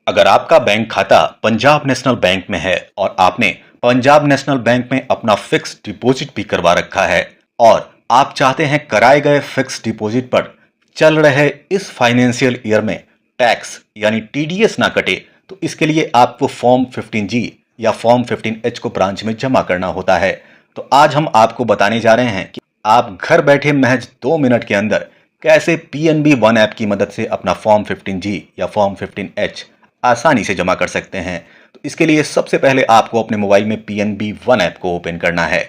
अगर आपका बैंक खाता पंजाब नेशनल बैंक में है और आपने पंजाब नेशनल बैंक में अपना फिक्स डिपॉजिट भी करवा रखा है और आप चाहते हैं कराए गए फिक्स डिपॉजिट पर चल रहे इस फाइनेंशियल ईयर में टैक्स यानी टीडीएस ना कटे, तो इसके लिए आपको फॉर्म 15G या फॉर्म 15H को ब्रांच में जमा करना होता है। तो आज हम आपको बताने जा रहे हैं कि आप घर बैठे महज 2 मिनट के अंदर कैसे PNB वन ऐप की मदद से अपना फॉर्म 15G या फॉर्म 15H आसानी से जमा कर सकते हैं। तो इसके लिए सबसे पहले आपको अपने मोबाइल में PNB वन ऐप को ओपन करना है।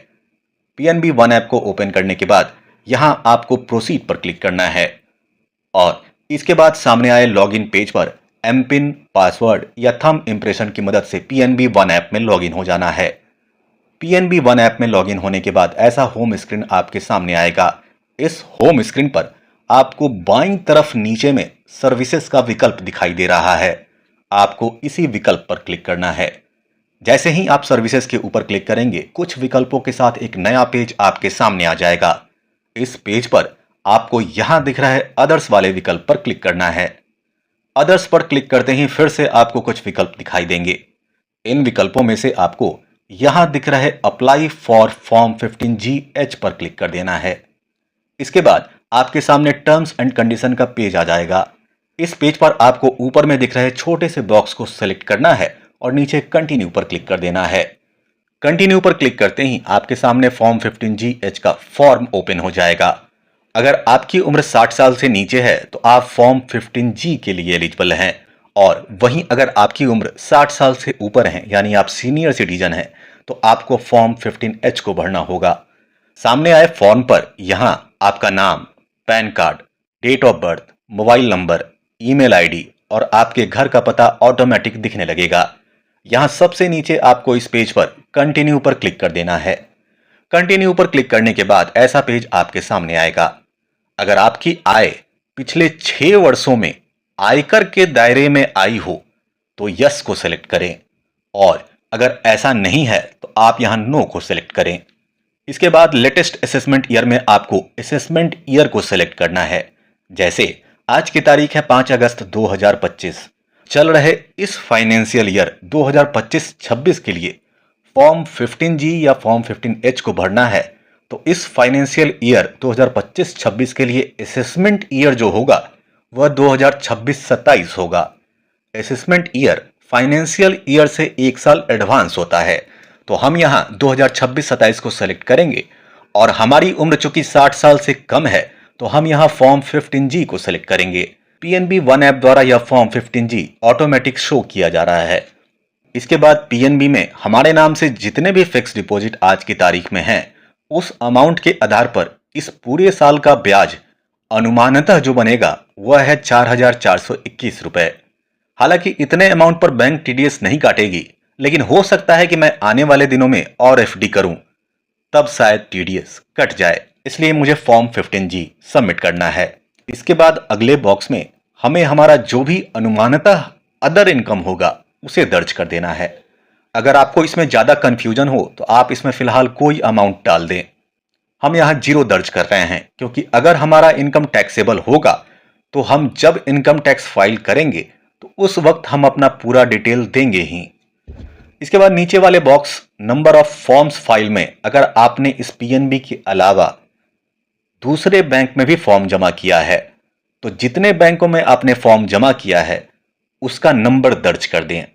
PNB वन ऐप को ओपन करने के बाद यहां आपको प्रोसीड पर क्लिक करना है और इसके बाद सामने आए लॉगिन पेज पर एमपिन, पासवर्ड या थंब इंप्रेशन की मदद से PNB वन ऐप में लॉगिन हो जाना है। PNB वन ऐप में लॉगिन होने के बाद ऐसा होम स्क्रीन आपके सामने आएगा। इस होम स्क्रीन पर आपको बाईं तरफ नीचे में सर्विसेज का विकल्प दिखाई दे रहा है। आपको इसी विकल्प पर क्लिक करना है। जैसे ही आप सर्विसेज के ऊपर क्लिक करेंगे, कुछ विकल्पों के साथ एक नया पेज आपके सामने आ जाएगा। इस पेज पर आपको यहां दिख रहा है अदर्स वाले विकल्प पर क्लिक करना है। अदर्स पर क्लिक करते ही फिर से आपको कुछ विकल्प दिखाई देंगे। इन विकल्पों में से आपको यहां दिख रहे अप्लाई फॉर फॉर्म 15GH पर क्लिक कर देना है। इसके बाद आपके सामने टर्म्स एंड कंडीशन का पेज आ जाएगा। इस पेज पर आपको ऊपर में दिख रहे छोटे से बॉक्स को सेलेक्ट करना है और नीचे कंटिन्यू पर क्लिक कर देना है। कंटिन्यू पर क्लिक करते ही आपके सामने फॉर्म 15GH का फॉर्म ओपन हो जाएगा। अगर आपकी उम्र 60 साल से नीचे है तो आप फॉर्म 15G के लिए एलिजिबल हैं, और वहीं अगर आपकी उम्र 60 साल से ऊपर है यानी आप सीनियर सिटीजन हैं तो आपको फॉर्म 15H को भरना होगा। सामने आए फॉर्म पर यहां आपका नाम, PAN card, date of birth, mobile number, email ID और आपके घर का पता ऑटोमेटिक दिखने लगेगा। यहां सबसे नीचे आपको इस पेज पर कंटिन्यू पर क्लिक कर देना है। कंटिन्यू पर क्लिक करने के बाद ऐसा पेज आपके सामने आएगा। अगर आपकी आय पिछले 6 वर्षों में आयकर के दायरे में आई हो तो यस को सिलेक्ट करें, और अगर ऐसा नहीं है तो आप यहां नो को सिलेक्ट करें। इसके बाद लेटेस्ट असेसमेंट ईयर में आपको असेसमेंट ईयर को सिलेक्ट करना है। जैसे आज की तारीख है 5 अगस्त 2025। चल रहे इस फाइनेंशियल ईयर 2025-26 के लिए फॉर्म 15G या फॉर्म 15H को भरना है, तो इस फाइनेंशियल ईयर 2025-26 के लिए असेसमेंट ईयर जो होगा वह 2026-27 होगा। असेसमेंट ईयर फाइनेंशियल ईयर से 1 साल एडवांस होता है, तो हम यहां 2026-27 को सेलेक्ट करेंगे और हमारी उम्र चूंकि 60 साल से कम है तो हम यहां फॉर्म 15G को सिलेक्ट करेंगे। PNB वन ऐप द्वारा यह फॉर्म 15G ऑटोमेटिक शो किया जा रहा है। इसके बाद PNB में हमारे नाम से जितने भी फिक्स डिपॉजिट आज की तारीख में हैं, उस अमाउंट के आधार पर इस पूरे साल का ब्याज अनुमानतः जो बनेगा वह है 4,421 रुपए। हालांकि इतने अमाउंट पर बैंक TDS नहीं काटेगी, लेकिन हो सकता है कि मैं आने वाले दिनों में और FD करूं, तब शायद TDS कट जाए, इसलिए मुझे फॉर्म 15G सबमिट करना है। इसके बाद अगले बॉक्स में हमें हमारा जो भी अनुमानतः अदर इनकम होगा उसे दर्ज कर देना है। अगर आपको इसमें ज्यादा कंफ्यूजन हो तो आप इसमें फिलहाल कोई अमाउंट डाल दें। हम यहां 0 दर्ज कर रहे हैं क्योंकि अगर हमारा इनकम टैक्सेबल होगा तो हम जब इनकम टैक्स फाइल करेंगे तो उस वक्त हम अपना पूरा डिटेल देंगे ही। इसके बाद नीचे वाले box number of forms file में अगर आपने इस PNB के अलावा दूसरे बैंक में भी फॉर्म जमा किया है तो जितने बैंकों में आपने फॉर्म जमा किया है उसका नंबर दर्ज कर दें।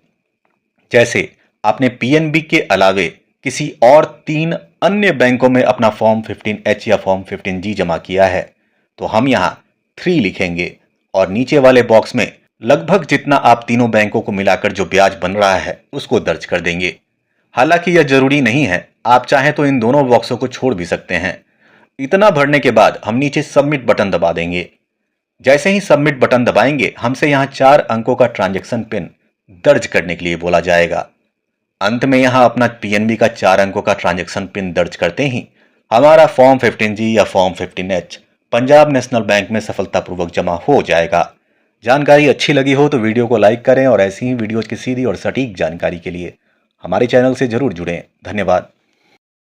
जैसे आपने PNB के अलावे किसी और 3 अन्य बैंकों में अपना फॉर्म 15H या फॉर्म 15G जमा किया है तो हम यहां 3 लिखेंगे और नीचे वाले बॉक्स में लगभग जितना आप तीनों बैंकों को मिलाकर जो ब्याज बन रहा है उसको दर्ज कर देंगे। हालांकि यह जरूरी नहीं है, आप चाहें तो इन दोनों बॉक्सों को छोड़ भी सकते हैं। इतना भरने के बाद हम नीचे सबमिट बटन दबा देंगे। जैसे ही सबमिट बटन दबाएंगे हमसे यहां 4 अंकों का ट्रांजैक्शन पिन दर्ज करने के लिए बोला जाएगा। अंत में यहां अपना PNB का 4 अंकों का ट्रांजैक्शन पिन दर्ज करते ही हमारा फॉर्म 15G या form 15H Punjab national bank में सफलतापूर्वक जमा हो जाएगा। जानकारी अच्छी लगी हो तो वीडियो को लाइक करें और ऐसी ही वीडियोज की सीधी और सटीक जानकारी के लिए हमारे चैनल से जरूर जुड़ें। धन्यवाद।